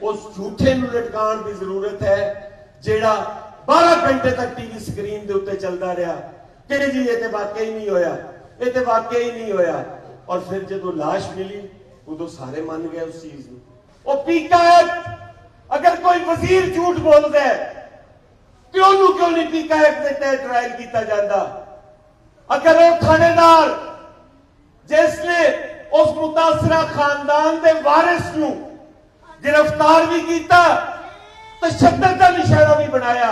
उस झूठे नूं लटकाउण दी जरूरत है जिहड़ा 12 घंटे तक टीवी स्क्रीन दे उत्ते चलदा रहा कि जी ये ते वाकई नहीं होया, ये ते वाकई नहीं होया। और फिर जदों लाश मिली उदों सारे मान गए उस चीज नूं। वो पीका एक्ट, अगर कोई वजीर झूठ बोलदा है क्यों नहीं पीका एक्ट दे तहत ट्रायल किया जाता? अगर वो थानेदार जिसने उस मुतासरा खानदान के वारिस नूं गिरफ्तार भी किया, तशद्दुद का निशाना भी बनाया,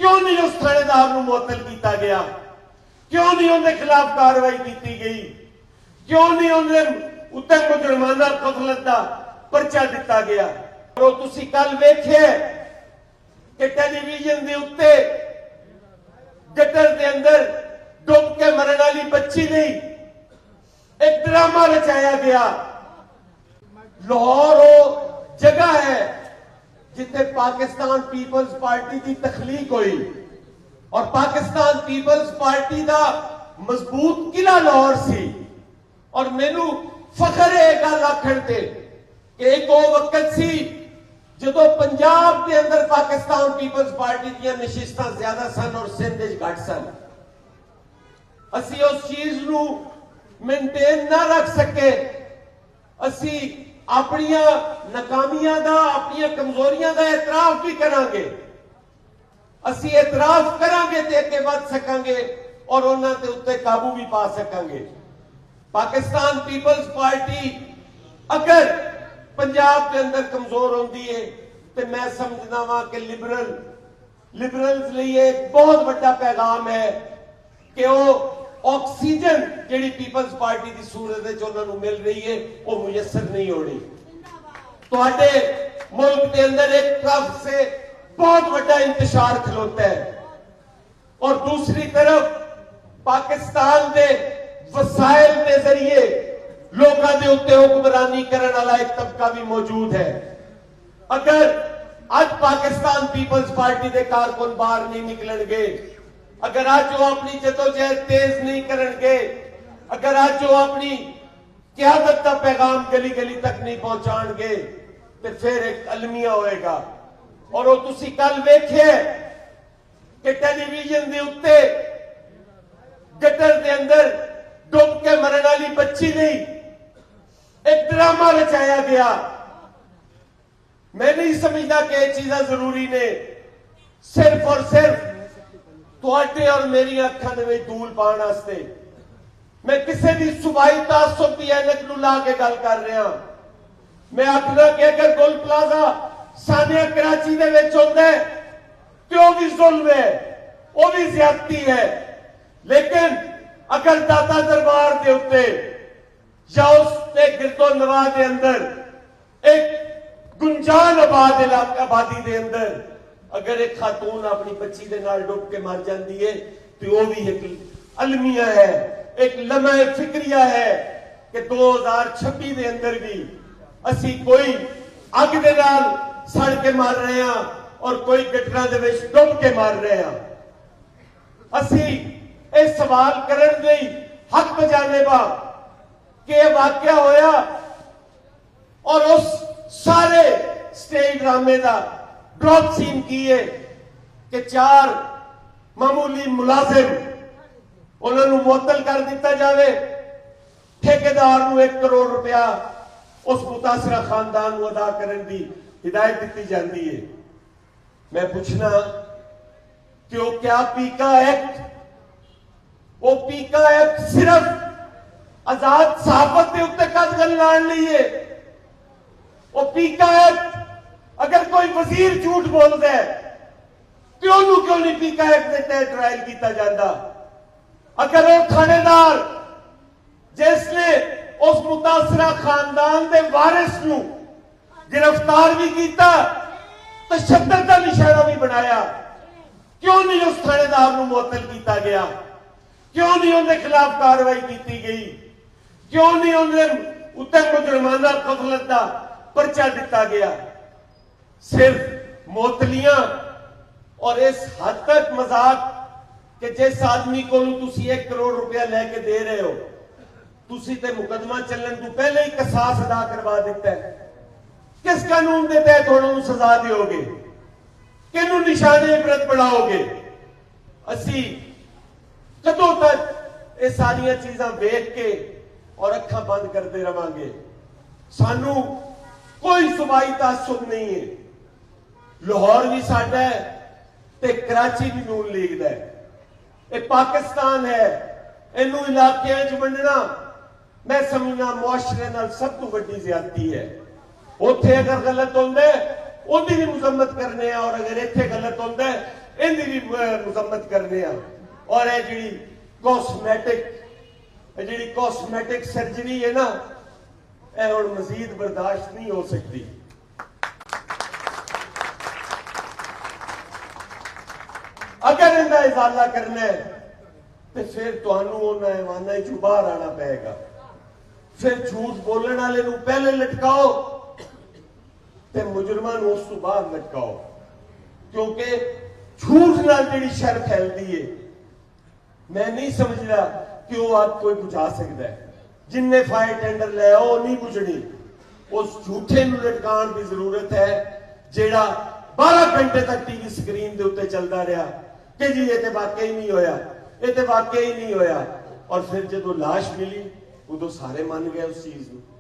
क्यों नहीं उस थानेदार नूं मुअत्तल किया गया? क्यों नहीं उनके खिलाफ कार्रवाई की गई? क्यों नहीं उन्हें उत्ते मुजरमाना कतल का परचा दिता गया? और तुसी कल वेखे कि टेलीविजन के उत्ते गटर के अंदर डुब के मरने वाली बच्ची नहीं एक ड्रामा रचाया गया। लाहौर वो जगह है जिथे पाकिस्तान पीपल्स पार्टी की तखलीक हुई और पाकिस्तान पीपल्स पार्टी का मजबूत किला लाहौर सी। और मैनू फखर है गल आखण ते कि एक वो वक्त सी जदों पंजाब के अंदर पाकिस्तान पीपल्स पार्टी दी नशिस्तां ज्यादा सन और सिंध घट सन। असी उस चीज नू मेनटेन ना रख सके, असी अपनियां नाकामियां दा अपनियां कमजोरियां दा एतराफ भी करांगे, असी एतराफ करांगे ते अगे वध सकांगे और उन्हां दे उत्ते काबू भी पा सकांगे। पाकिस्तान पीपल्स पार्टी अगर पंजाब के अंदर कमजोर होंदी है तो मैं समझना वा कि लिबरल्स लिए एक बहुत बड़ा पैगाम है कि वो ऑक्सीजन जिहड़ी पीपल्स पार्टी की सूरत उन्होंने मिल रही है वो मुयसर नहीं होनी। तुहाडे मुल्क के अंदर एक तरफ से बहुत बड़ा इंतशार खलोता है और दूसरी तरफ पाकिस्तान के वसाइल के जरिए लोगों के उत्ते हुक्मरानी करने वाला एक तबका भी मौजूद है। अगर आज पाकिस्तान पीपल्स पार्टी के कारकुन बाहर नहीं निकलणगे, अगर आज वो अपनी जदोजहद तेज नहीं करेंगे, अगर आज वो अपनी क़यादत का पैगाम गली गली तक नहीं पहुंचाएंगे तो फिर एक अलमिया होएगा। और वो तुसी कल वेखे कि टेलीविजन के उत्ते गटर के अंदर डुब के मरने वाली बच्ची नहीं एक ड्रामा रचाया गया। मैं नहीं समझता कि ये चीज़ां जरूरी ने सिर्फ और सिर्फ तुहाडे और मेरी अखां दे विच धूल पाउण वास्ते। मैं किसी भी सूबाई तासुब की ऐनक नूं ला के गल कर रहा। मैं आखना कि अगर गुल प्लाजा सानिया कराची दे विच हुंदा है तो वो भी जुल्म है, वो भी ज्यादती है। लेकिन अगर दाता दरबार के उत्ते या उसके गिरदो नवाह के अंदर एक गुंजान आबादी के अंदर अगर एक खातून अपनी बच्ची के नाल डुब के मर जाती है तो वो भी एक अलमिया है, एक लम्हा फिक्रिया है कि 2026 के अंदर भी असी कोई अग दे नाल सड़ के मार रहे हैं और कोई गटरां दे विच डुब के मार रहे हैं। असी ये सवाल करन लई हक बजाने बा कि यह वाकया होया और उस सारे स्टेज ड्रामे का ड्रॉप सीन की है कि 4 मामूली मुलाजिम उन्होंने मुअत्तल कर दिता जाए, ठेकेदार को 1 करोड़ रुपया उस मुतासरा खानदान को अदा करने की हिदायत दी जाती है। मैं पूछना कि वो क्या पीका एक्ट, वो पीका एक्ट सिर्फ आजाद सहाफत के उत्ते कदगल लाने लिए? वो पीका एक्ट अगर कोई वजीर झूठ बोलता है क्यों नहीं पीका एक्ट के तहत ट्रायल किया जाता? अगर वो थानेदार जिसने उस मुतासरा खानदान के वारिस नूं गिरफ्तार भी किया, तशद्दुद का निशाना भी बनाया, क्यों नहीं उस थानेदार नूं मुअत्तल किया गया? क्यों नहीं उनके खिलाफ कार्रवाई की गई? क्यों नहीं उन्हें उत्ते मुजरमाना कतल का परचा दिता गया? सिर्फ मुअत्तलियां और इस हद तक मजाक कि जिस आदमी को तुसी 1 करोड़ रुपया लेके दे रहे हो तुसी ते मुकदमा चलने तो पहले ही कसास अदा करवा दिता है। किस कानून के तहत उन्होंने सजा दोगे, किनू निशाने इबरत बनाओगे? असी कदों तक ये सारिया चीजां वेख के और अखा बंद करते रवांगे? सानू कोई सूबाई तासुब नहीं है। लाहौर भी साडा है ते कराची भी नून लीग दा है। ये पाकिस्तान है, इनू इलाकियां च वंडना मैं समझना मुआशरे नाल सब तो वड्डी ज्यादती है। उत्थे अगर गलत होंदा है उहदी भी मुजम्मत करने, और अगर इत्थे गलत होंदा है इहदी भी मुजम्मत करने। और ये जिहड़ी कॉस्मेटिक सर्जरी है ना, यह हुण मजीद बर्दाश्त नहीं हो सकती। अगर इनका इजाला करना है तो फिर तुहानू उन्हां ऐवानां चों बाहर आना पएगा। फिर झूठ बोलने वाले नूं पहले लटकाओ ते मुजरमां नूं उस तों बाद लटकाओ, क्योंकि झूठ नाल जिहड़ी शर फैलदी है, मैं नहीं समझदा कि वो आज कोई बुझा सकता है। जिन्ने फायर टेंडर ले आओ नहीं बुझनी, उस झूठे नूं लटकाउण की जरूरत है जिहड़ा 12 घंटे तक टीवी स्क्रीन के उत्ते चलता रहा कि जी ये तो वाकई नहीं होया, ये तो वाकई नहीं होया। और फिर जो लाश मिली उदों सारे मान गए उस चीज को।